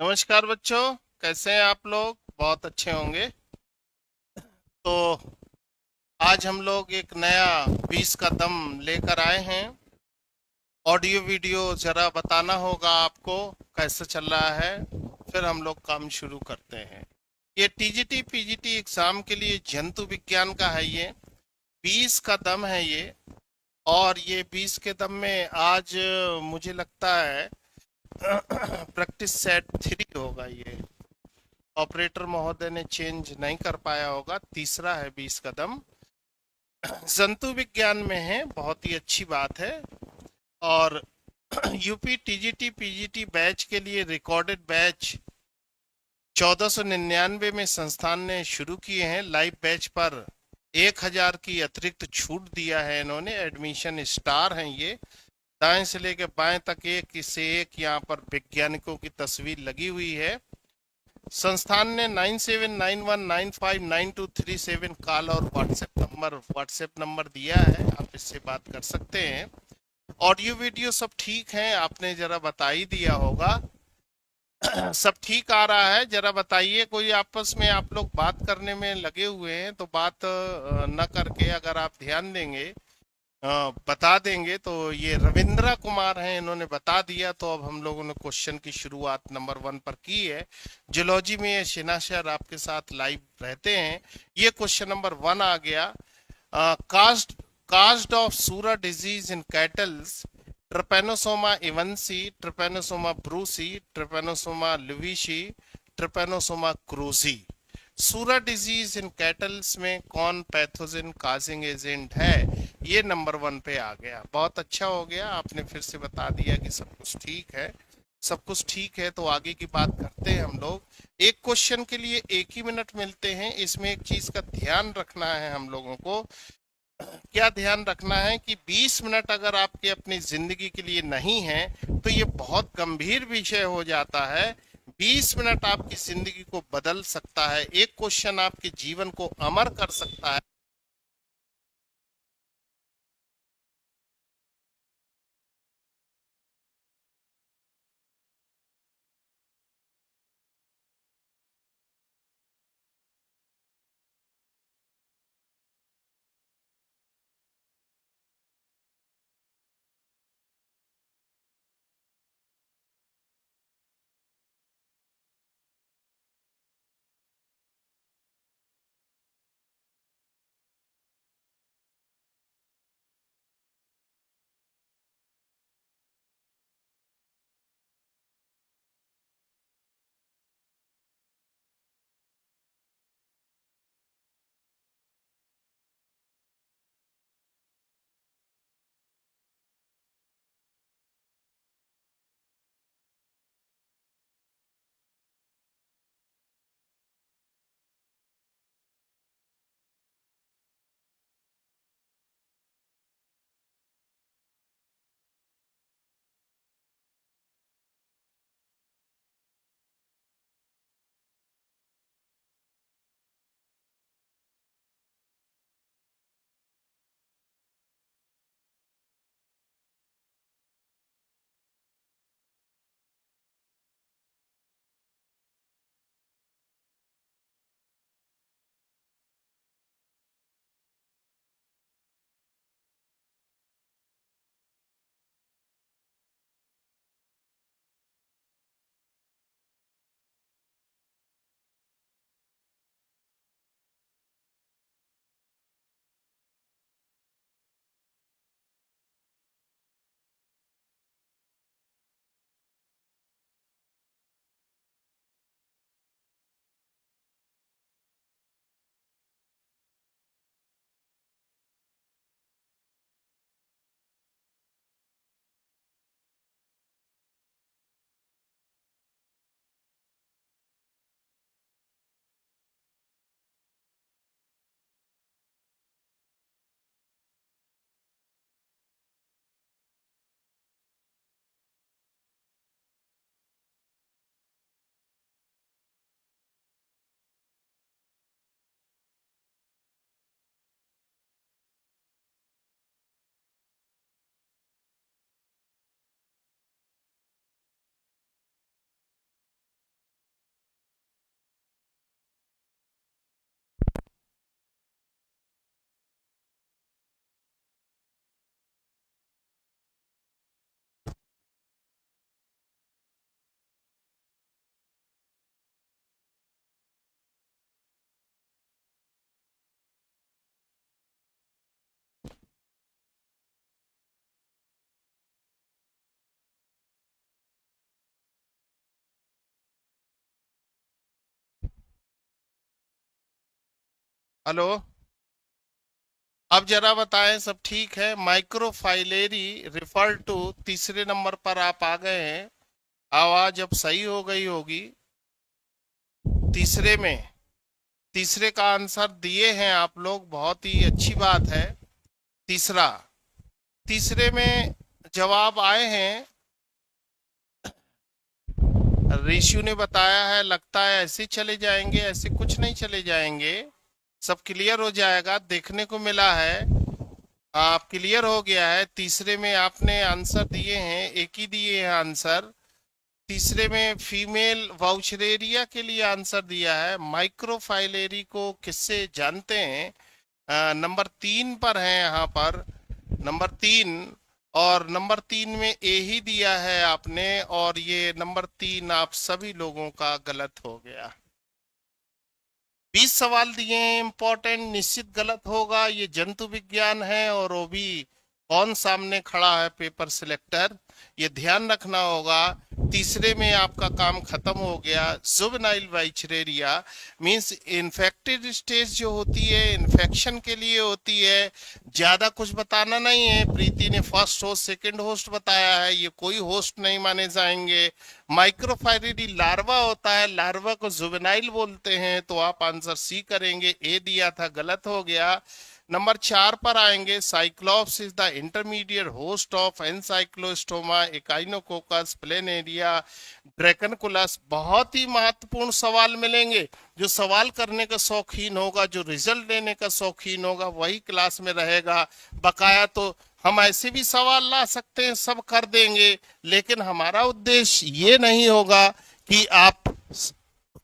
नमस्कार बच्चों। कैसे हैं आप लोग? बहुत अच्छे होंगे। तो आज हम लोग एक नया 20 का दम लेकर आए हैं। ऑडियो वीडियो जरा बताना होगा आपको कैसे चल रहा है, फिर हम लोग काम शुरू करते हैं। ये टीजीटी पीजीटी एग्जाम के लिए जंतु विज्ञान का है। ये 20 का दम है ये। और ये 20 के दम में आज मुझे लगता है प्रैक्टिस सेट 3 होगा ये। ऑपरेटर महोदय ने चेंज नहीं कर पाया होगा, तीसरा है 20 कदम। जंतु विज्ञान में है, बहुत ही अच्छी बात है। और यूपी टीजीटी पीजीटी बैच के लिए रिकॉर्डेड बैच 1499 में संस्थान ने शुरू किए हैं। लाइव बैच पर 1000 की अतिरिक्त छूट दिया है इन्होंने। एडमिशन स्टार हैं ये। दाएं से लेकर बाएं तक एक से एक यहाँ पर वैज्ञानिकों की तस्वीर लगी हुई है। संस्थान ने 9791959237 कॉल और व्हाट्सएप नंबर दिया है, आप इससे बात कर सकते हैं। ऑडियो वीडियो सब ठीक है, आपने जरा बता ही दिया होगा। सब ठीक आ रहा है? जरा बताइए। कोई आपस में आप लोग बात करने में लगे हुए हैं तो बात न करके अगर आप ध्यान देंगे, बता देंगे तो। ये रविंद्रा कुमार हैं, इन्होंने बता दिया। तो अब हम लोगों ने क्वेश्चन की शुरुआत नंबर 1 पर की है। जूलॉजी में ये शिना सर आपके साथ लाइव रहते हैं। ये क्वेश्चन नंबर 1 आ गया। Cast cast of surra disease in cattles: trypanosoma evansi, trypanosoma brucei, trypanosoma lewisi, trypanosoma cruzi. Surra disease in cattles में कौन पैथोजन काजिंग एजेंट है? ये नंबर 1 पे आ गया। बहुत अच्छा हो गया, आपने फिर से बता दिया कि सब कुछ ठीक है। सब कुछ ठीक है तो आगे की बात करते हैं हम लोग। एक क्वेश्चन के लिए 1 ही मिनट मिलते हैं। इसमें एक चीज का ध्यान रखना है हम लोगों को। क्या ध्यान रखना है कि 20 मिनट अगर आपके अपनी जिंदगी के लिए नहीं है तो ये बहुत गंभीर विषय हो जाता है। 20 मिनट आपकी जिंदगी को बदल सकता है। एक क्वेश्चन आपके जीवन को अमर कर सकता है। हेलो, अब जरा बताएं सब ठीक है? माइक्रोफाइलेरी रिफर टू, तीसरे नंबर पर आप आ गए हैं। आवाज अब सही हो गई होगी। तीसरे में, तीसरे का आंसर दिए हैं आप लोग, बहुत ही अच्छी बात है। तीसरा, तीसरे में जवाब आए हैं। ऋषु ने बताया है, लगता है ऐसे चले जाएंगे, ऐसे कुछ नहीं चले जाएंगे, सब क्लियर हो जाएगा। देखने को मिला है, आप क्लियर हो गया है। तीसरे में आपने आंसर दिए हैं, एक ही दिए हैं आंसर। तीसरे में फीमेल वाउचरेरिया के लिए आंसर दिया है। माइक्रोफाइलेरी को किससे जानते हैं? नंबर 3 पर है यहाँ पर, नंबर 3। और नंबर 3 में ए ही दिया है आपने, और ये नंबर 3 आप सभी लोगों का गलत हो गया। 20 सवाल दिए हैं इंपॉर्टेंट, निश्चित गलत होगा। ये जंतु विज्ञान है, और वो भी कौन सामने खड़ा है, पेपर सिलेक्टर, ये ध्यान रखना होगा। तीसरे में आपका काम खत्म हो गया। जुवेनाइल वाइचरेरिया मींस इन्फेक्टेड स्टेज जो होती है, इन्फेक्शन के लिए होती है। ज्यादा कुछ बताना नहीं है, प्रीति ने फर्स्ट होस्ट सेकंड होस्ट बताया है, ये कोई होस्ट नहीं माने जाएंगे। माइक्रोफाइरिडी लार्वा होता है, लार्वा को जुवेनाइल बोलते हैं, तो आप आंसर सी करेंगे। ए दिया था, गलत हो गया। नंबर 4 पर आएंगे। Cyclops is the intermediate host of ancylostoma echinococcus planaria dracunculus. बहुत ही महत्वपूर्ण सवाल मिलेंगे। जो सवाल करने का शौकीन होगा, जो रिजल्ट देने का शौकीन होगा, वही क्लास में रहेगा। बकाया तो हम ऐसे भी सवाल ला सकते हैं, सब कर देंगे, लेकिन हमारा उद्देश्य ये नहीं होगा कि आप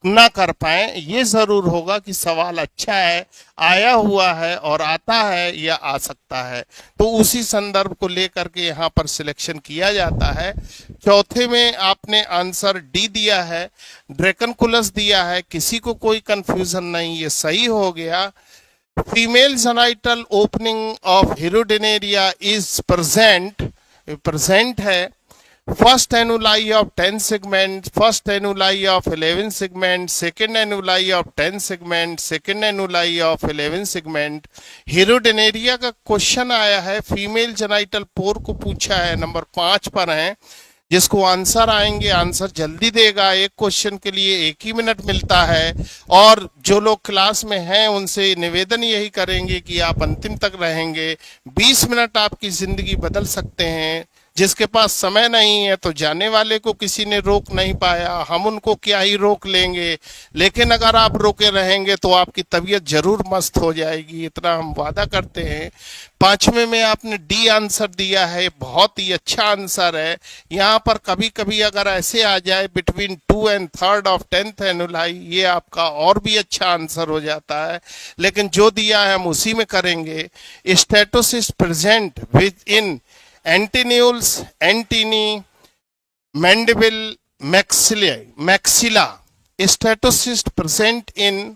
ना कर पाए। ये जरूर होगा कि सवाल अच्छा है, आया हुआ है और आता है या आ सकता है, तो उसी संदर्भ को लेकर के यहाँ पर सिलेक्शन किया जाता है। चौथे में आपने आंसर डी दिया है, ड्रैकनकुलस दिया है, किसी को कोई कंफ्यूजन नहीं, ये सही हो गया। Female genital opening of hirudinaria is present, present है। First annuli of 10 segments, first annuli of 11 segments, second annuli of 10 segments, second annuli of 11 segment। हीरोडेनेरिया का क्वेश्चन आया है, फीमेल जेनाइटल पोर को पूछा है, नंबर 5 पर है। जिसको आंसर आएंगे, आंसर जल्दी देगा, एक क्वेश्चन के लिए 1 ही मिनट मिलता है। और जो लोग क्लास में हैं उनसे निवेदन यही करेंगे कि आप अंतिम तक रहेंगे। 20 मिनट आपकी जिंदगी बदल सकते हैं। जिसके पास समय नहीं है तो जाने वाले को किसी ने रोक नहीं पाया, हम उनको क्या ही रोक लेंगे, लेकिन अगर आप रोके रहेंगे तो आपकी तबीयत जरूर मस्त हो जाएगी, इतना हम वादा करते हैं। 5वें में आपने डी आंसर दिया है, बहुत ही अच्छा आंसर है। यहाँ पर कभी कभी अगर ऐसे आ जाए between 2 and 3rd of 10th एनुलाई, ये आपका और भी अच्छा आंसर हो जाता है, लेकिन जो दिया है हम उसी में करेंगे। Statocyst present with in antennules, antennae, mandible, maxilla. Statocyst present in,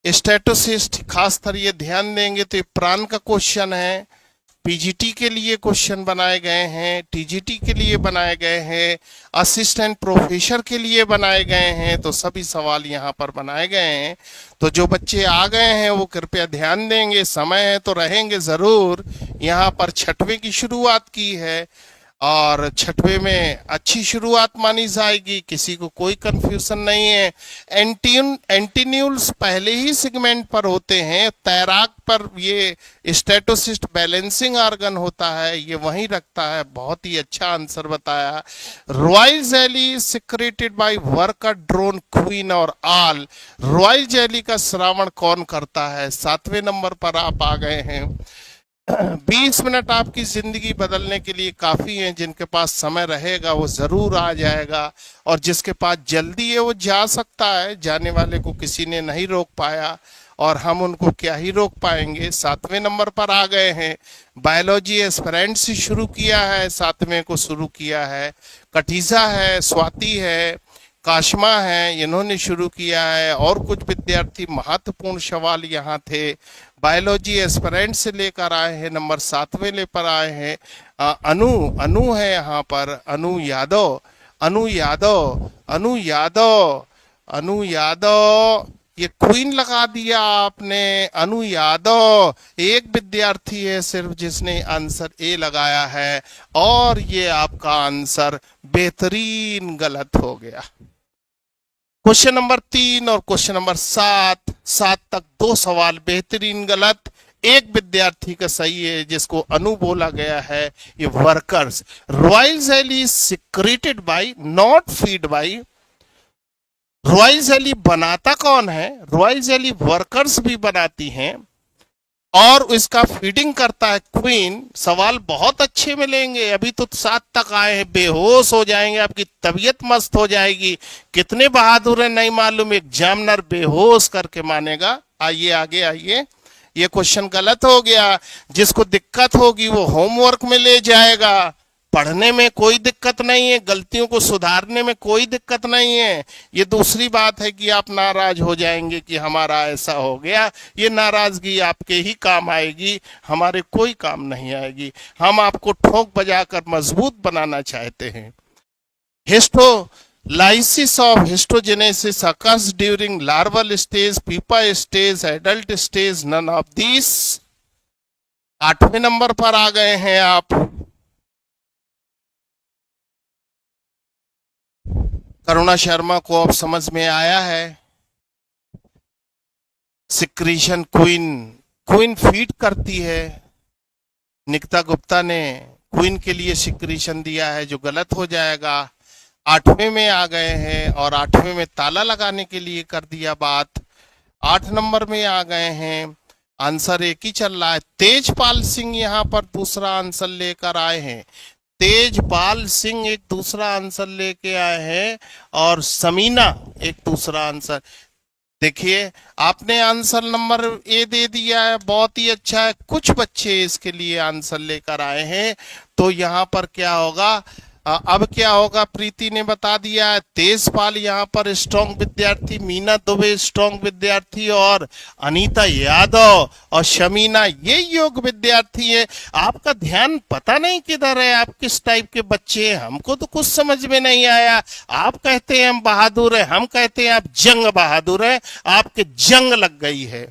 statocyst खास कर ये ध्यान देंगे तो ये प्राण का क्वेश्चन है। पीजीटी के लिए क्वेश्चन बनाए गए हैं, टीजीटी के लिए बनाए गए हैं, असिस्टेंट प्रोफेसर के लिए बनाए गए हैं, तो सभी सवाल यहाँ पर बनाए गए हैं। तो जो बच्चे आ गए हैं वो कृपया ध्यान देंगे, समय है तो रहेंगे जरूर। यहाँ पर 6वें की शुरुआत की है, और 6वें में अच्छी शुरुआत मानी जाएगी, किसी को कोई कंफ्यूजन नहीं है। एंटीन्यूल्स पहले ही सेगमेंट पर होते हैं, तैराक पर ये स्टेटोसिस्ट बैलेंसिंग ऑर्गन होता है, ये वहीं रखता है। बहुत ही अच्छा आंसर बताया। Royal jelly secreted by worker drone queen और आल। रॉयल जेली का श्रावण कौन करता है? 7वें नंबर पर आप आ गए हैं। 20 मिनट आपकी जिंदगी बदलने के लिए काफी है। जिनके पास समय रहेगा वो जरूर आ जाएगा, और जिसके पास जल्दी है वो जा सकता है, जाने वाले को किसी ने नहीं रोक पाया, और हम उनको क्या ही रोक पाएंगे। 7वें नंबर पर आ गए हैं। बायोलॉजी एस्पिरेंट से शुरू किया है, 7वें को शुरू किया है। कटीजा है, स्वाति है, काशमा है, इन्होंने शुरू किया है, और कुछ विद्यार्थी। महत्वपूर्ण सवाल यहाँ थे। बायोलॉजी एस्पिरेंट से लेकर आए हैं, नंबर 7वें ले पर आए हैं। अनु है यहाँ पर, अनु यादव, अनु यादव, अनु यादव, अनु यादव, ये क्वीन लगा दिया आपने। अनु यादव एक विद्यार्थी है सिर्फ जिसने आंसर ए लगाया है, और ये आपका आंसर बेहतरीन गलत हो गया। क्वेश्चन नंबर 3 और क्वेश्चन नंबर 7 तक 2 सवाल बेहतरीन गलत, एक विद्यार्थी का सही है जिसको अनु बोला गया है। ये workers, royal jelly secreted by not feed by. Royal jelly बनाता कौन है? रॉयल जेली वर्कर्स भी बनाती हैं, और इसका फीडिंग करता है क्वीन। सवाल बहुत अच्छे मिलेंगे। अभी तो 7 तक आए हैं, बेहोश हो जाएंगे, आपकी तबीयत मस्त हो जाएगी। कितने बहादुर है नहीं मालूम, एग्जामिनर बेहोश करके मानेगा। आइए आगे आइए। ये क्वेश्चन गलत हो गया। जिसको दिक्कत होगी वो होमवर्क में ले जाएगा। पढ़ने में कोई दिक्कत नहीं है, गलतियों को सुधारने में कोई दिक्कत नहीं है। ये दूसरी बात है कि आप नाराज हो जाएंगे कि हमारा ऐसा हो गया। ये नाराजगी आपके ही काम आएगी, हमारे कोई काम नहीं आएगी। हम आपको ठोक बजाकर मजबूत बनाना चाहते हैं। Histolysis of histogenesis occurs during larval stage, pupa stage, adult stage, none of this. 8वें नंबर पर आ गए हैं आप। करुणा शर्मा को अब समझ में आया है। सिक्रीशन क्वीन, क्वीन फीड करती है। निकिता गुप्ता ने क्वीन के लिए सिक्रीशन दिया है जो गलत हो जाएगा। 8वें में आ गए हैं, और 8वें में ताला लगाने के लिए कर दिया बात। 8 नंबर में आ गए हैं। आंसर एक ही चल रहा है। तेजपाल सिंह यहाँ पर दूसरा आंसर लेकर आए हैं। तेजपाल सिंह एक दूसरा आंसर लेके आए हैं, और समीना एक दूसरा आंसर। देखिए आपने आंसर नंबर ए दे दिया है, बहुत ही अच्छा है। कुछ बच्चे इसके लिए आंसर लेकर आए हैं, तो यहाँ पर क्या होगा? अब क्या होगा? प्रीति ने बता दिया है। तेजपाल यहाँ पर स्ट्रॉन्ग विद्यार्थी, मीना दुबे स्ट्रॉन्ग विद्यार्थी, और अनीता यादव और शमीना ये योग विद्यार्थी है। आपका ध्यान पता नहीं किधर है, आप किस टाइप के बच्चे हैं, हमको तो कुछ समझ में नहीं आया। आप कहते हैं हम बहादुर है, हम कहते हैं आप जंग बहादुर है। आपके जंग लग गई है।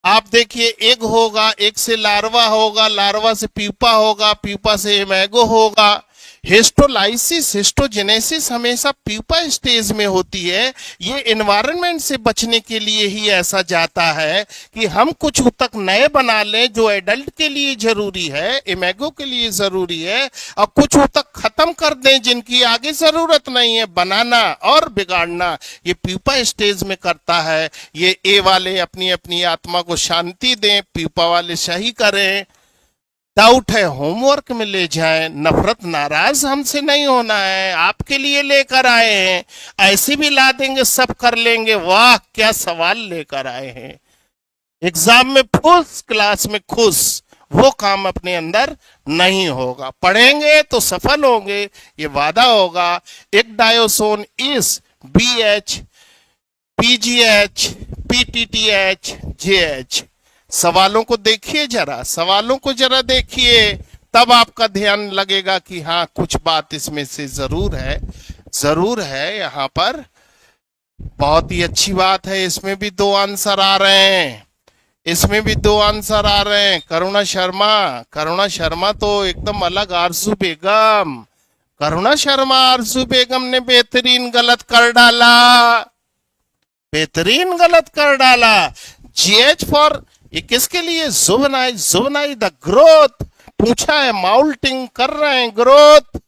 आप देखिए, एग होगा, एग से लार्वा होगा, लार्वा से प्यूपा होगा, प्यूपा से इमेगो होगा। हिस्टोलाइसिस, हिस्टोजेनेसिस हमेशा प्यूपा स्टेज में होती है। ये एनवायरनमेंट से बचने के लिए ही ऐसा जाता है कि हम कुछ ऊतक नए बना लें जो एडल्ट के लिए जरूरी है, इमेगो के लिए जरूरी है, और कुछ ऊतक खत्म कर दें जिनकी आगे जरूरत नहीं है। बनाना और बिगाड़ना ये प्यूपा स्टेज में करता है। ये ए वाले अपनी अपनी आत्मा को शांति दें, प्यूपा वाले सही करें। डाउट है होमवर्क में ले जाएं। नफरत नाराज हमसे नहीं होना है, आपके लिए लेकर आए हैं। ऐसे भी ला देंगे, सब कर लेंगे। वाह क्या सवाल लेकर आए हैं। एग्जाम में खुश, क्लास में खुश, वो काम अपने अंदर नहीं होगा। पढ़ेंगे तो सफल होंगे, ये वादा होगा। एक डायोसोन इस BH, PGH, PTTH, JH। सवालों को देखिए जरा, सवालों को जरा देखिए, तब आपका ध्यान लगेगा कि हाँ कुछ बात इसमें से जरूर है, जरूर है। यहाँ पर बहुत ही अच्छी बात है। इसमें भी 2 आंसर आ रहे हैं, इसमें भी 2 आंसर आ रहे हैं। करुणा शर्मा, करुणा शर्मा तो एकदम अलग। आरजू बेगम, करुणा शर्मा, आरजू बेगम ने बेहतरीन गलत कर डाला, बेहतरीन गलत कर डाला। GH फॉर ये किसके लिए? जुवेनाइल, जुवेनाइल द ग्रोथ पूछा है। माउल्टिंग कर रहे हैं, ग्रोथ।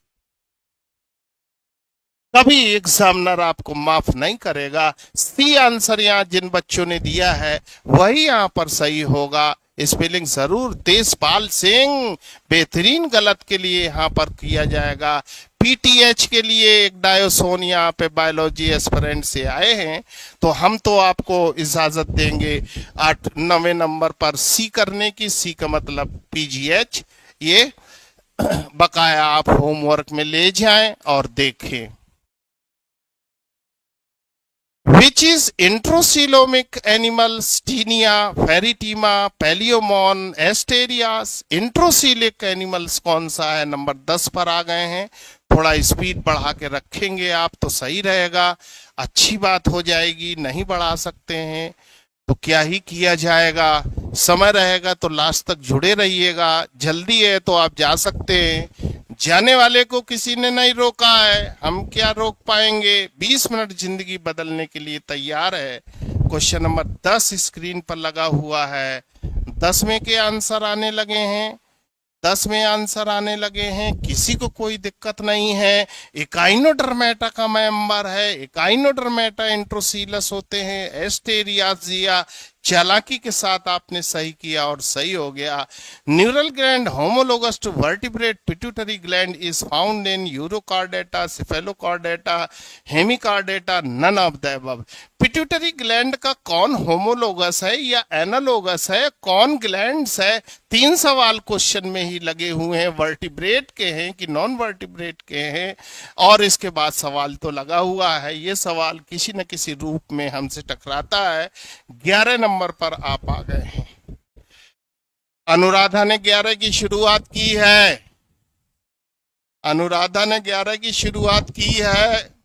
कभी एग्जामिनर आपको माफ नहीं करेगा। सी आंसर यहाँ जिन बच्चों ने दिया है वही यहाँ पर सही होगा। स्पेलिंग जरूर तेजपाल सिंह बेहतरीन गलत के लिए यहाँ पर किया जाएगा। PTH के लिए एक डायोसोन यहाँ पे बायोलॉजी एस्पिरेंट से आए हैं, तो हम तो आपको इजाजत देंगे 9वें नंबर पर C करने की। C का मतलब PGH। ये बकाया आप होमवर्क में ले जाएं और देखें। Which is introcoelomic animals? Taenia, Ferritima, Paleomon, Asterias। Enterocoelic animals कौन सा है? नंबर 10 पर आ गए हैं। थोड़ा स्पीड बढ़ा के रखेंगे आप तो सही रहेगा, अच्छी बात हो जाएगी। नहीं बढ़ा सकते हैं तो क्या ही किया जाएगा। समय रहेगा तो लास्ट तक जुड़े रहिएगा। जल्दी है तो आप जा सकते हैं, जाने वाले को किसी ने नहीं रोका है, हम क्या रोक पाएंगे। 20 मिनट जिंदगी बदलने के लिए तैयार है। क्वेश्चन नंबर 10 स्क्रीन पर लगा हुआ है। 10 में के आंसर आने लगे हैं, 10 में आंसर आने लगे हैं, किसी को कोई दिक्कत नहीं है। एकाइनोडर्मेटा का मेंबर है, एकाइनोडर्मेटा इंट्रोसीलस होते हैं, एस्टेरियाजिया। चालाकी के साथ आपने सही किया और सही हो गया। Neural gland homologous to vertebrate pituitary gland is found in urochordata, cephalochordata, hemichordata, none of the above. Pituitary gland का कौन होमोलोगस है या एनालोगस है, कौन ग्लैंड्स है? 3 सवाल क्वेश्चन में ही लगे हुए हैं। वर्टिब्रेट के हैं कि नॉन वर्टिब्रेट के हैं, और इसके बाद सवाल तो लगा हुआ है। ये सवाल किसी न किसी रूप में हमसे टकराता है। 11 नंबर पर आप आ गए हैं। अनुराधा ने 11 की शुरुआत की है, अनुराधा ने 11 की शुरुआत की है।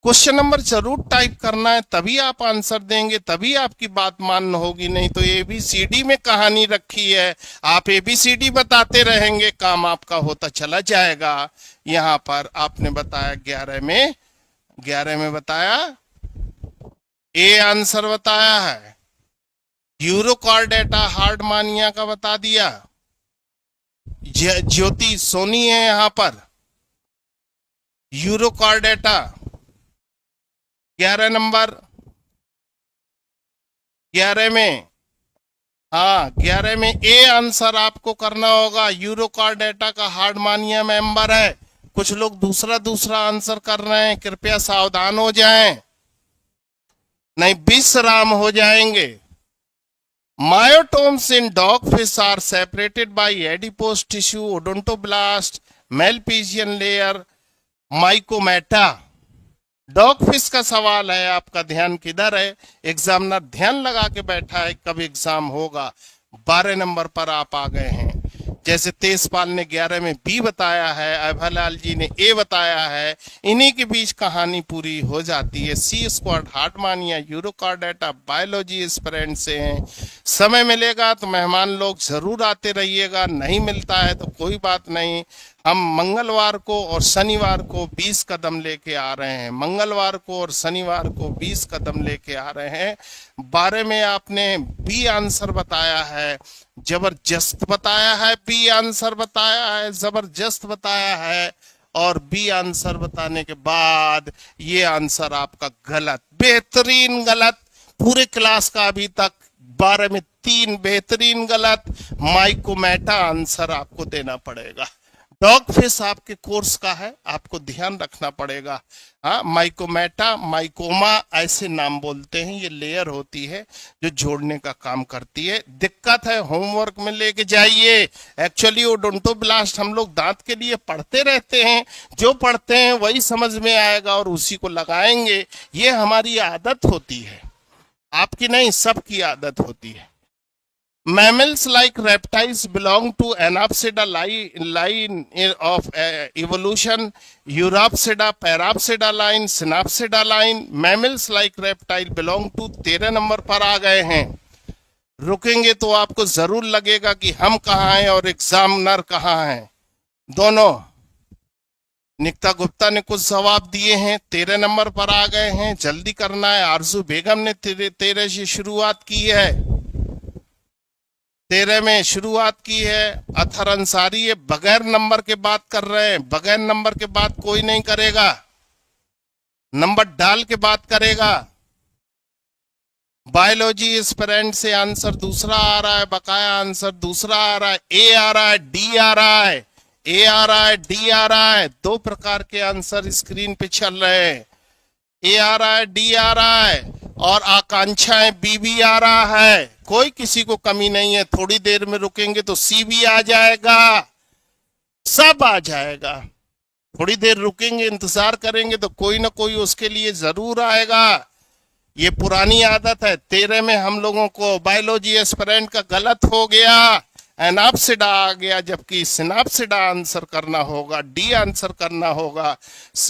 क्वेश्चन नंबर जरूर टाइप करना है, तभी आप आंसर देंगे, तभी आपकी बात मान्य होगी। नहीं तो एबीसीडी में कहानी रखी है, आप एबीसीडी बताते रहेंगे, काम आपका होता चला जाएगा। यहां पर आपने बताया 11 में बताया, ए आंसर बताया है। यूरोकार्डेटा हार्डमानिया का बता दिया। ज्योति सोनी है यहां पर। यूरोकार्डेटा 11 नंबर, 11 में, हाँ 11 में ए आंसर आपको करना होगा। यूरोकार्डेटा का हार्डमानिया मेंबर है। कुछ लोग दूसरा आंसर कर रहे हैं, कृपया सावधान हो जाएं, नहीं विश्राम हो जाएंगे। Myotomes in dogfish are separated by adipose tissue, odontoblast, malpighian layer, myocommata. Dogfish का सवाल है, आपका ध्यान किधर है? एग्जामिनर ध्यान लगा के बैठा है, कब एग्जाम होगा। 12 नंबर पर आप आ गए हैं। जैसे तेजपाल ने 11 में बी बताया है, अभयलाल जी ने ए बताया है, इन्हीं के बीच कहानी पूरी हो जाती है। सी स्क्वाड हार्डमानिया यूरोकार्डेटा बायोलॉजी एस्पिरेंट से हैं। समय मिलेगा तो मेहमान लोग जरूर आते रहिएगा, नहीं मिलता है तो कोई बात नहीं। हम मंगलवार को और शनिवार को 20 कदम लेके आ रहे हैं, मंगलवार को और शनिवार को 20 कदम लेके आ रहे हैं। 12 में आपने बी आंसर बताया है, जबरदस्त बताया है, बी आंसर बताया है, जबरदस्त बताया है। और बी आंसर बताने के बाद ये आंसर आपका गलत, बेहतरीन गलत। पूरे क्लास का अभी तक 12 में 3 बेहतरीन गलत। माइकोमेटा आंसर आपको देना पड़ेगा। डॉगफिश आपके कोर्स का है, आपको ध्यान रखना पड़ेगा। हाँ, माइकोमेटा, माइकोमा ऐसे नाम बोलते हैं। ये लेयर होती है जो जोड़ने का काम करती है। दिक्कत है, होमवर्क में लेके जाइए। एक्चुअली ओडोंटोब्लास्ट हम लोग दांत के लिए पढ़ते रहते हैं, जो पढ़ते हैं वही समझ में आएगा और उसी को लगाएंगे। ये हमारी आदत होती है, आपकी नहीं, सबकी आदत होती है। Mammals like reptiles belong to Anapsida line of evolution, Europsida, Parapsida line, Synapsida line. Mammals like reptile belong to 13 number पर आ गए हैं। रुकेंगे तो आपको जरूर लगेगा कि हम कहाँ हैं और एग्जामिनर कहाँ हैं। दोनों। निकिता गुप्ता ने कुछ जवाब दिए हैं, 13 नंबर पर आ गए हैं, जल्दी करना है। आरजू बेगम ने 13 से शुरुआत की है, 13 में शुरुआत की है। अथर अंसारी ये बगैर नंबर के बात कर रहे हैं, बगैर नंबर के बात कोई नहीं करेगा, नंबर डाल के बात करेगा। बायोलॉजी एस्पिरेंट से आंसर दूसरा आ रहा है, बकाया आंसर दूसरा आ रहा है। ए आ रहा है, डी आ रहा है, ए आ रहा है, डी आ रहा है। 2 प्रकार के आंसर स्क्रीन पे चल रहे हैं। ए आ रहा है, डी आ रहा है, और आकांक्षाएं बी भी आ रहा है। कोई किसी को कमी नहीं है। थोड़ी देर में रुकेंगे तो सी भी आ जाएगा, सब आ जाएगा। थोड़ी देर रुकेंगे, इंतजार करेंगे तो कोई ना कोई उसके लिए जरूर आएगा। ये पुरानी आदत है। 13 में हम लोगों को बायोलॉजी एस्पिरेंट का गलत हो गया, एनाप्सिडा आ गया, जबकि सिनाप्सिडा आंसर करना होगा, डी आंसर करना होगा।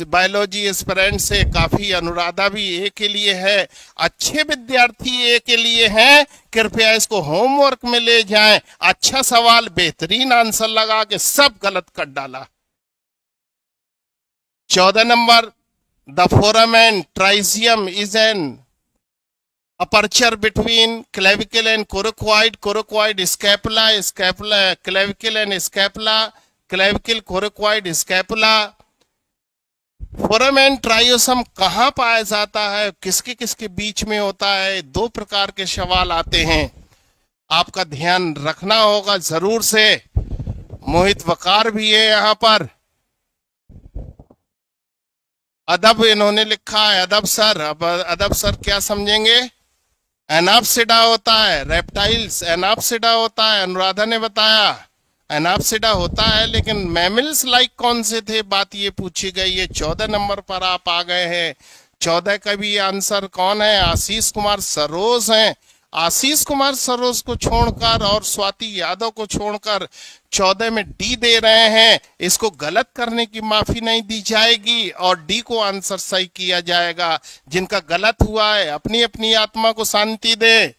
बायोलॉजी एस्पिरेंट से काफी अनुराधा भी ए के लिए है, अच्छे विद्यार्थी ए के लिए हैं, कृपया इसको होमवर्क में ले जाएं। अच्छा सवाल, बेहतरीन आंसर लगा के सब गलत कर डाला। 14 नंबर, the foramen triosseum is an aperture between clavicle and coracoid, coracoid scapula, scapula clavicle and scapula, clavicle coracoid scapula। Foramen triosseum कहाँ पाया जाता है, किसके किसके बीच में होता है? दो प्रकार के सवाल आते हैं, आपका ध्यान रखना होगा जरूर से। मोहित वकार भी है यहाँ पर, अदब इन्होंने लिखा है, अदब सर। अब अदब सर क्या समझेंगे? एनाप्सिडा होता है, रेप्टाइल्स एनाप्सिडा होता है, अनुराधा ने बताया एनाप्सिडा होता है, लेकिन मैमल्स लाइक कौन से थे, बात ये पूछी गई है। 14 नंबर पर आप आ गए हैं। 14 का भी आंसर कौन है? आशीष कुमार सरोज हैं। आशीष कुमार सरोज को छोड़कर और स्वाति यादव को छोड़कर 14 में डी दे रहे हैं। इसको गलत करने की माफी नहीं दी जाएगी और डी को आंसर सही किया जाएगा। जिनका गलत हुआ है अपनी अपनी आत्मा को शांति दे।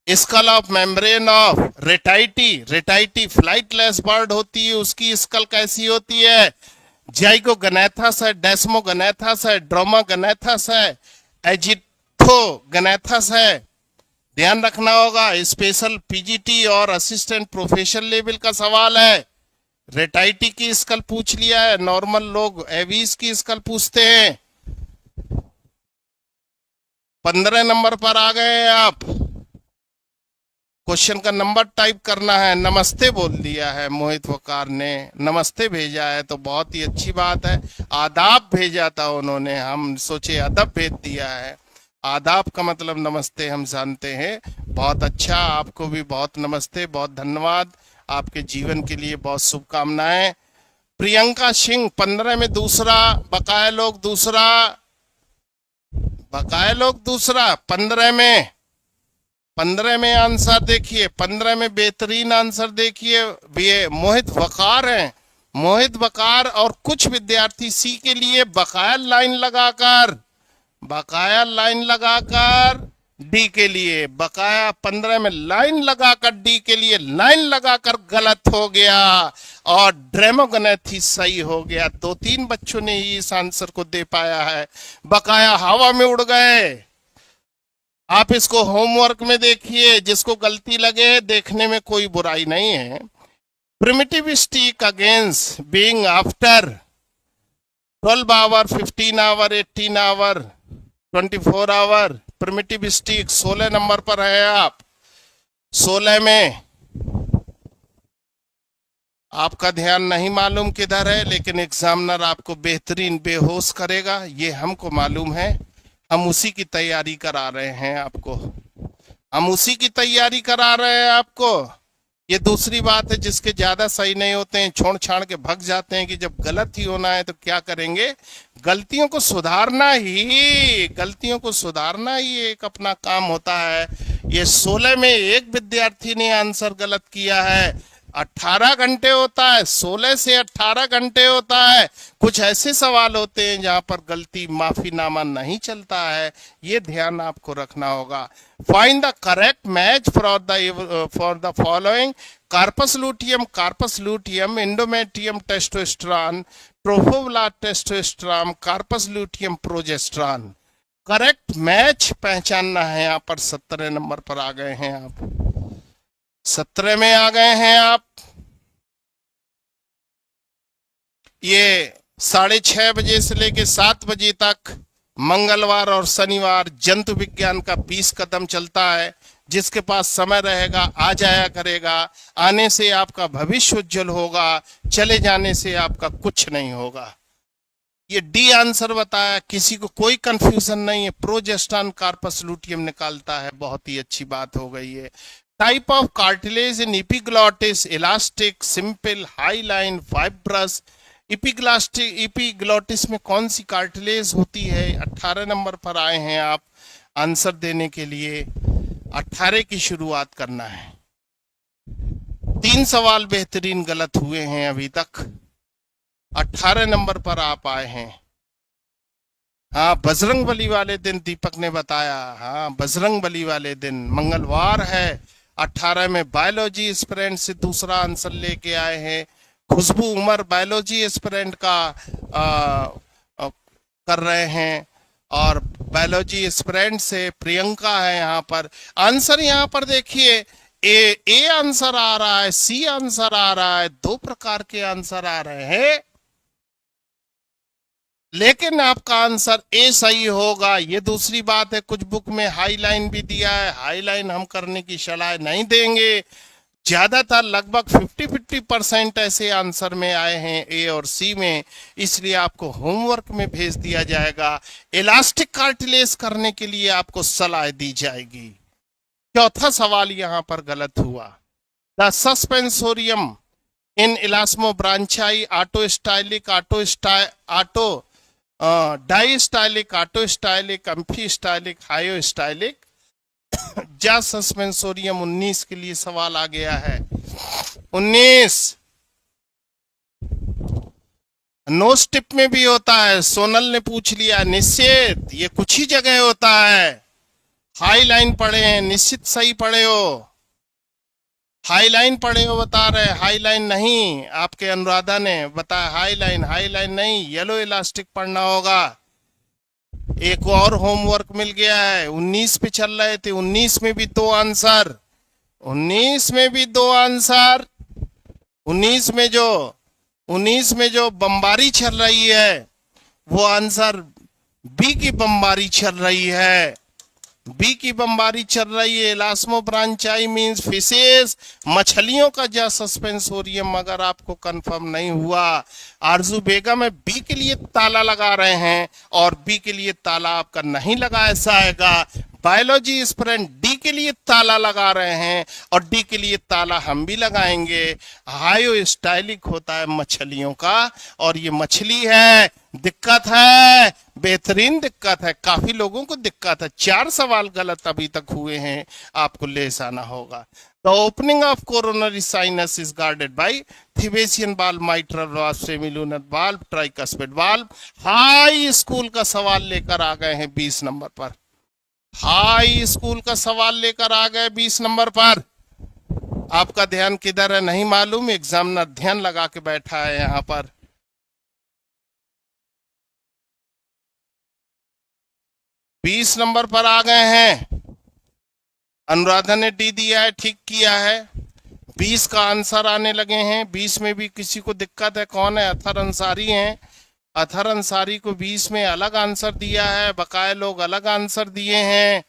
Skull of membrane of ratitae, ratitae flightless bird होती है, उसकी स्कल कैसी होती है? जाइगोगनेथस है, डेस्मोगनेथस है, ड्रोमागनेथस है, एजिथोगनेथस है। ध्यान रखना होगा, स्पेशल पीजीटी और असिस्टेंट प्रोफेशनल लेवल का सवाल है। रेटाइटी की स्कल पूछ लिया है, नॉर्मल लोग एवीज की स्कल पूछते हैं। 15 नंबर पर आ गए हैं आप। क्वेश्चन का नंबर टाइप करना है। नमस्ते बोल दिया है मोहित वकार ने, नमस्ते भेजा है तो बहुत ही अच्छी बात है। आदाब भेजा था उन्होंने, हम सोचे अदब भेज दिया है। आदाब का मतलब नमस्ते हम जानते हैं। बहुत अच्छा, आपको भी बहुत नमस्ते, बहुत धन्यवाद, आपके जीवन के लिए बहुत शुभकामनाएं। प्रियंका सिंह 15 में दूसरा, बकाया लोग दूसरा, बकाया लोग दूसरा। 15 में आंसर देखिए, 15 में बेहतरीन आंसर देखिए, ये मोहित वकार हैं। मोहित वकार और कुछ विद्यार्थी सी के लिए बकाया लाइन लगाकर डी के लिए, बकाया 15 में लाइन लगाकर डी के लिए लाइन लगाकर गलत हो गया और ड्रेमोगनेथी सही हो गया। 2-3 बच्चों ने इस आंसर को दे पाया है। बकाया हवा में उड़ गए। आप इसको होमवर्क में देखिए, जिसको गलती लगे देखने में कोई बुराई नहीं है। Primitive streak against being after 12 hour, 15 hour, 18 hour, 24 hour. Primitive streak 16 number पर है आप। 16 में आपका ध्यान नहीं मालूम किधर है, लेकिन एग्जामिनर आपको बेहतरीन बेहोश करेगा, ये हमको मालूम है। हम उसी की तैयारी करा रहे हैं आपको, हम उसी की तैयारी करा रहे हैं आपको। ये दूसरी बात है, जिसके ज्यादा सही नहीं होते हैं छोड़ छाड़ के भग जाते हैं कि जब गलत ही होना है तो क्या करेंगे, गलतियों को सुधारना ही एक अपना काम होता है। ये 16 में एक विद्यार्थी ने आंसर गलत किया है। 18 घंटे होता है, 16 से 18 घंटे होता है। कुछ ऐसे सवाल होते हैं जहां पर गलती माफीनामा नहीं चलता है, ये ध्यान आपको रखना होगा। Find the correct match for the following: corpus luteum, endometrium testosterone, trophoblast testosterone, corpus luteum progesterone. Correct match पहचानना है। यहाँ पर 17 नंबर पर आ गए हैं आप, 17 में आ गए हैं आप। ये 6:30 बजे से लेके 7 बजे तक मंगलवार और शनिवार जंतु विज्ञान का 20 कदम चलता है। जिसके पास समय रहेगा आ जाया करेगा। आने से आपका भविष्य उज्जवल होगा, चले जाने से आपका कुछ नहीं होगा। ये डी आंसर बताया, किसी को कोई कंफ्यूजन नहीं है। प्रोजेस्टेरोन कार्पस लूटियम निकालता है, बहुत ही अच्छी बात हो गई है। Type of cartilage in epiglottis: elastic, simple, hyaline, fibrous. Epiglottis में कौन सी कार्टिलेज होती है? 18 नंबर पर आए हैं आप आंसर देने के लिए। 18 की शुरुआत करना है। 3 सवाल बेहतरीन गलत हुए हैं अभी तक। 18 नंबर पर आप आए हैं। हाँ, बजरंगबली वाले दिन दीपक ने बताया। हाँ, बजरंगबली वाले दिन मंगलवार है। 18 में बायोलॉजी एस्पिरेंट से दूसरा आंसर लेके आए हैं। खुशबू उमर बायोलॉजी एस्पिरेंट का कर रहे हैं, और बायोलॉजी एस्पिरेंट से प्रियंका है यहाँ पर। आंसर यहाँ पर देखिए, ए आंसर आ रहा है, सी आंसर आ रहा है, 2 प्रकार के आंसर आ रहे हैं, लेकिन आपका आंसर ए सही होगा। ये दूसरी बात है, कुछ बुक में हाईलाइन भी दिया है, हाईलाइन हम करने की सलाह नहीं देंगे। ज्यादातर लगभग 50-50% ऐसे आंसर में आए हैं ए और सी में, इसलिए आपको होमवर्क में भेज दिया जाएगा। इलास्टिक कार्टिलेज करने के लिए आपको सलाह दी जाएगी। चौथा सवाल यहां पर गलत हुआ। The suspensorium in elasmobranchii autostylic autodiastylic autostylic amphistylic hyostylic. जा सस्पेंसोरियम 19 के लिए सवाल आ गया है। 19 नोज टिप में भी होता है, सोनल ने पूछ लिया। निश्चित ये कुछ ही जगह होता है। हाई लाइन पढ़े हैं, निश्चित सही पढ़े हो। हाई लाइन पढ़े हो बता रहे, हाई लाइन नहीं, आपके अनुराधा ने बताया हाई लाइन नहीं, येलो इलास्टिक पढ़ना होगा। एक और होमवर्क मिल गया है। 19 पे चल रहे थे, 19 में भी 2 आंसर, 19 में भी 2 आंसर। 19 में जो बमबारी चल रही है वो आंसर बी की बमबारी चल रही है। बी की बमबारी चल रही है। इलास्मो ब्रांचाई मींस फिशेस, मछलियों का जा सस्पेंसोरियम। अगर आपको कंफर्म नहीं हुआ, आरजू बेगम है बी के लिए ताला लगा रहे हैं, और बी के लिए ताला आपका नहीं लगा ऐसा आएगा। बायोलॉजी एस्पिरेंट डी के लिए ताला लगा रहे हैं, और डी के लिए ताला हम भी लगाएंगे। हाइयोस्टाइलिक होता है मछलियों का, और ये मछली है। दिक्कत है, बेहतरीन दिक्कत है, काफी लोगों को दिक्कत है। 4 सवाल गलत अभी तक हुए हैं, आपको लेस आना होगा। The opening of coronary sinus is guarded by Thebesian valve, mitral valve, semilunar valve, tricuspid valve। High school का सवाल लेकर आ गए हैं 20 नंबर पर। हाई स्कूल का सवाल लेकर आ गए 20 नंबर पर। आपका ध्यान किधर है नहीं मालूम, एग्जामिनर ध्यान लगा के बैठा है यहाँ पर। बीस नंबर पर आ गए हैं। अनुराधा ने डी दिया है, ठीक किया है। 20 का आंसर आने लगे हैं। 20 में भी किसी को दिक्कत है? कौन है? अथर अंसारी हैं। अथर अंसारी को 20 में अलग आंसर दिया है, बकाए लोग अलग आंसर दिए हैं।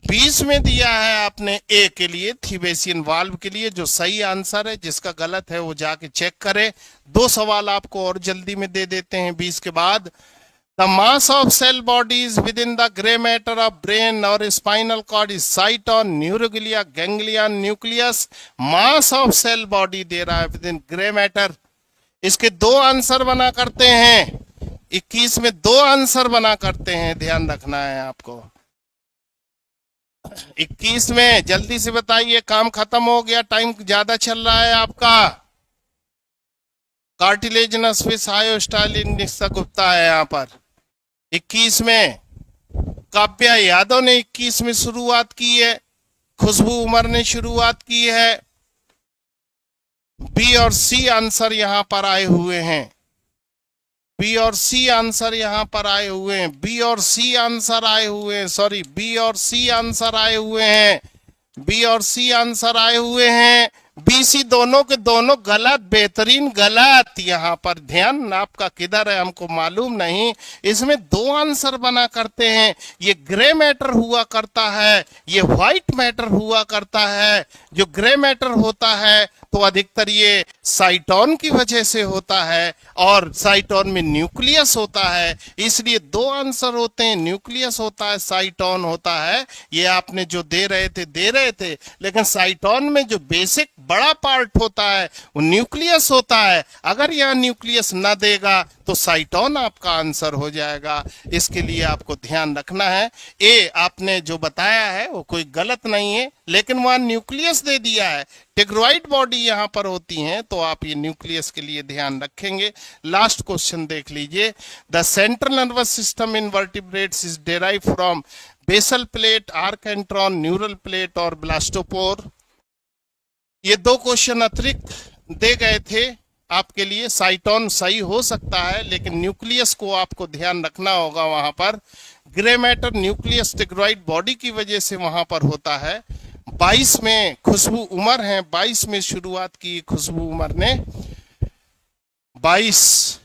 20 में दिया है आपने ए के लिए, थीबेसियन वाल्व के लिए, जो सही आंसर है। जिसका गलत है वो जाके चेक करे। 2 सवाल आपको और जल्दी में दे देते हैं 20 के बाद। The mass of cell bodies within the gray matter of brain or spinal cord is cyton, neuroglia, ganglion, nucleus। mass of cell body दे रहा है within gray matter। इसके 2 आंसर बना करते हैं। 21 में 2 आंसर बना करते हैं, ध्यान रखना है आपको। 21 में जल्दी से बताइए, काम खत्म हो गया, टाइम ज्यादा चल रहा है आपका। कार्टिलेजिनस फिश हाइयोस्टाइलिक गुप्ता है यहाँ पर। 21 में काव्या यादव ने 21 में शुरुआत की है, खुशबू उमर ने शुरुआत की है। बी और सी आंसर यहां पर आए हुए हैं। बी और सी आंसर यहां पर आए हुए हैं। बी और सी आंसर आए हुए हैं, सॉरी, बी और सी आंसर आए हुए हैं। बी और सी आंसर आए हुए हैं। बी सी दोनों के दोनों गलत, बेहतरीन गलत। यहाँ पर ध्यान आपका किधर है हमको मालूम नहीं। इसमें 2 आंसर बना करते हैं। ये ग्रे मैटर हुआ करता है, ये व्हाइट मैटर हुआ करता है। जो ग्रे मैटर होता है तो अधिकतर ये साइटोन की वजह से होता है, और साइटोन में न्यूक्लियस होता है, इसलिए 2 आंसर होते हैं। न्यूक्लियस होता है, साइटोन होता है। ये आपने जो दे रहे थे, लेकिन साइटोन में जो बेसिक बड़ा पार्ट होता है वो न्यूक्लियस होता है। अगर यह न्यूक्लियस न देगा तो साइटोन आपका आंसर हो जाएगा। इसके लिए आपको ध्यान रखना है। ए आपने जो बताया है वो कोई गलत नहीं है, लेकिन वहां न्यूक्लियस दे दिया है। टिग्रॉइड बॉडी यहां पर होती हैं, तो आप ये न्यूक्लियस के लिए ध्यान रखेंगे। लास्ट क्वेश्चन देख लीजिए। The central nervous system in vertebrates is derive from basal plate, archenteron, neural plate और ब्लास्टोपोर। ये दो क्वेश्चन अतिरिक्त दे गए थे आपके लिए। साइटोन सही हो सकता है, लेकिन न्यूक्लियस को आपको ध्यान रखना होगा। वहां पर ग्रे मैटर न्यूक्लियस टिग्रॉइड बॉडी की वजह से वहां पर होता है। 22 में खुशबू उमर है, 22 में शुरुआत की खुशबू उमर ने। 22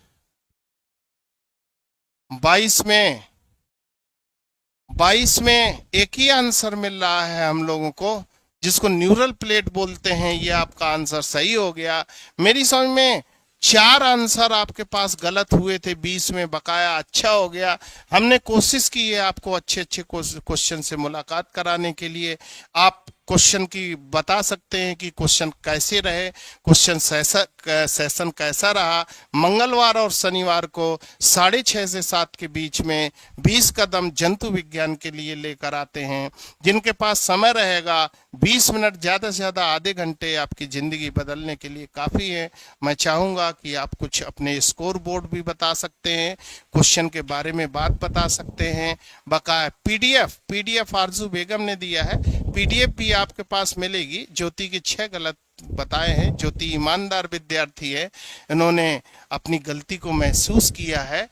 में एक ही आंसर मिल रहा है हम लोगों को, जिसको न्यूरल प्लेट बोलते हैं। ये आपका आंसर सही हो गया। मेरी समझ में 4 आंसर आपके पास गलत हुए थे, 20 में बकाया। अच्छा हो गया, हमने कोशिश की है आपको अच्छे अच्छे क्वेश्चन से मुलाकात कराने के लिए। आप क्वेश्चन की बता सकते हैं कि क्वेश्चन कैसे रहे, क्वेश्चन सेशन कैसा रहा। मंगलवार और शनिवार को 6:30 से 7 के बीच में 20 कदम जंतु विज्ञान के लिए लेकर आते हैं। जिनके पास समय रहेगा 20 मिनट, ज़्यादा से ज़्यादा आधे घंटे आपकी ज़िंदगी बदलने के लिए काफ़ी है। मैं चाहूँगा कि आप कुछ अपने स्कोर बोर्ड भी बता सकते हैं, क्वेश्चन के बारे में बात बता सकते हैं। बकाया पीडीएफ आरजू बेगम ने दिया है, पीडीएफ भी आपके पास मिलेगी। ज्योति के 6 गलत बताए हैं। ज्योति ईमानदार विद्यार्थी है, इन्होंने अपनी गलती को महसूस किया है।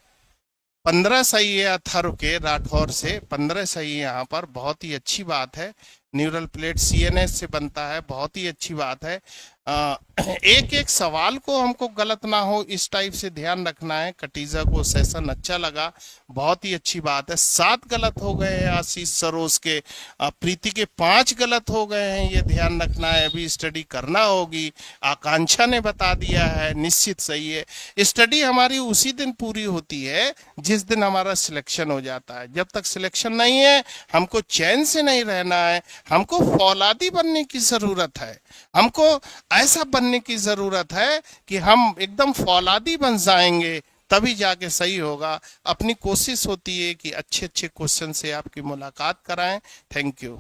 15 सही है अथर्व के राठौर से, 15 सही है यहाँ पर, बहुत ही अच्छी बात है। न्यूरल प्लेट सीएनएस से बनता है, बहुत ही अच्छी बात है। एक एक सवाल को हमको गलत ना हो इस टाइप से ध्यान रखना है। कटीजा को सेशन अच्छा लगा, बहुत ही अच्छी बात है। 7 गलत हो गए हैं आशीष सरोज के। प्रीति के 5 गलत हो गए हैं, ये ध्यान रखना है। अभी स्टडी करना होगी। आकांक्षा ने बता दिया है, निश्चित सही है। स्टडी हमारी उसी दिन पूरी होती है जिस दिन हमारा सिलेक्शन हो जाता है। जब तक सिलेक्शन नहीं है हमको चैन से नहीं रहना है। हमको फौलादी बनने की जरूरत है, हमको ऐसा बनने की जरूरत है कि हम एकदम फौलादी बन जाएंगे, तभी जाके सही होगा। अपनी कोशिश होती है कि अच्छे अच्छे क्वेश्चन से आपकी मुलाकात कराएं। Thank you.